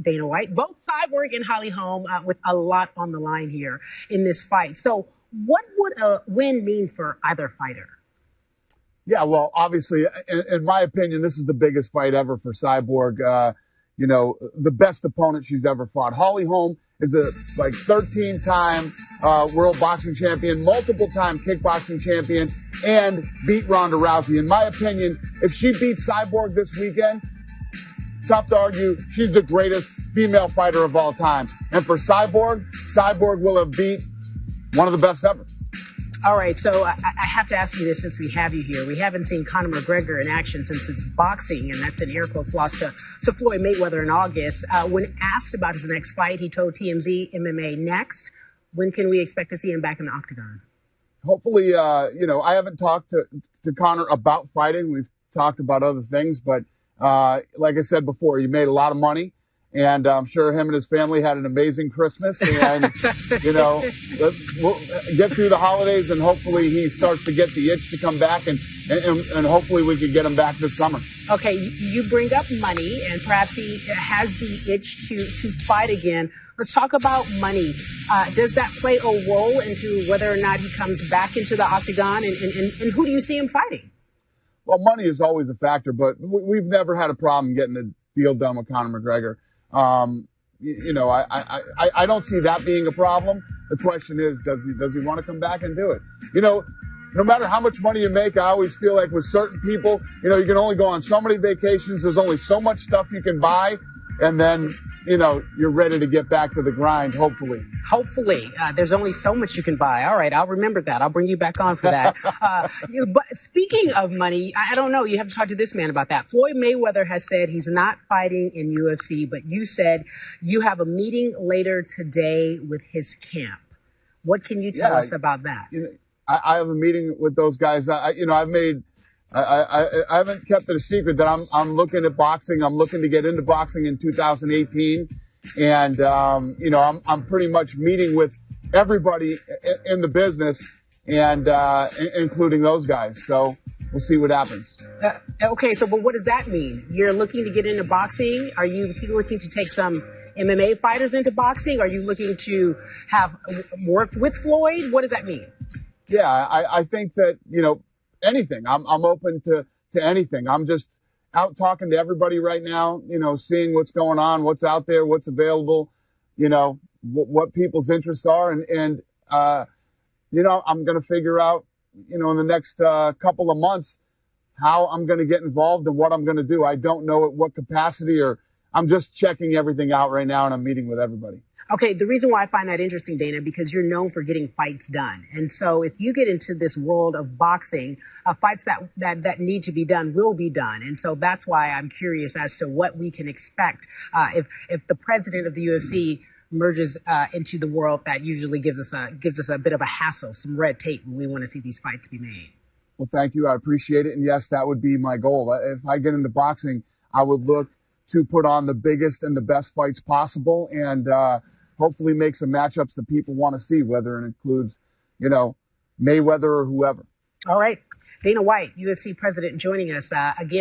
Dana White, both Cyborg and Holly Holm, with a lot on the line here in this fight. So what would a win mean for either fighter? Yeah, well, obviously, in my opinion, this is the biggest fight ever for Cyborg. The best opponent she's ever fought. Holly Holm is a 13-time world boxing champion, multiple-time kickboxing champion, and beat Ronda Rousey. In my opinion, if she beats Cyborg this weekend, tough to argue, she's the greatest female fighter of all time. And for Cyborg will have beat one of the best ever. All right, so I have to ask you this since we have you here. We haven't seen Conor McGregor in action since his boxing, and that's an air quotes loss to Floyd Mayweather in August. When asked about his next fight, he told TMZ MMA next. When can we expect to see him back in the octagon? Hopefully, I haven't talked to Conor about fighting. We've talked about other things, but like I said before, he made a lot of money. And I'm sure him and his family had an amazing Christmas. And, we'll get through the holidays and hopefully he starts to get the itch to come back and hopefully we can get him back this summer. Okay, you bring up money and perhaps he has the itch to fight again. Let's talk about money. Does that play a role into whether or not he comes back into the octagon and who do you see him fighting? Well, money is always a factor, but we've never had a problem getting a deal done with Conor McGregor. I don't see that being a problem. The question is, does he want to come back and do it? No matter how much money you make, I always feel like with certain people, you can only go on so many vacations. There's only so much stuff you can buy. And then, you're ready to get back to the grind, hopefully. Hopefully. There's only so much you can buy. All right, I'll remember that. I'll bring you back on for that. But speaking of money, I don't know. You have to talk to this man about that. Floyd Mayweather has said he's not fighting in UFC, but you said you have a meeting later today with his camp. What can you tell us about that? I have a meeting with those guys. I haven't kept it a secret that I'm looking at boxing. I'm looking to get into boxing in 2018. And, I'm pretty much meeting with everybody in the business and, including those guys. So we'll see what happens. Okay. So, but what does that mean? You're looking to get into boxing? Are you looking to take some MMA fighters into boxing? Are you looking to have worked with Floyd? What does that mean? Yeah, I think that, anything. I'm open to anything. I'm just out talking to everybody right now, seeing what's going on, what's out there, what's available, what people's interests are. And I'm going to figure out, in the next couple of months, how I'm going to get involved and what I'm going to do. I don't know at what capacity, or I'm just checking everything out right now and I'm meeting with everybody. Okay, the reason why I find that interesting, Dana, because you're known for getting fights done. And so if you get into this world of boxing, fights that need to be done will be done. And so that's why I'm curious as to what we can expect if the president of the UFC merges into the world that usually gives us a bit of a hassle, some red tape when we want to see these fights be made. Well, thank you. I appreciate it. And yes, that would be my goal. If I get into boxing, I would look to put on the biggest and the best fights possible and hopefully make some matchups that people want to see, whether it includes, Mayweather or whoever. All right. Dana White, UFC president, joining us again.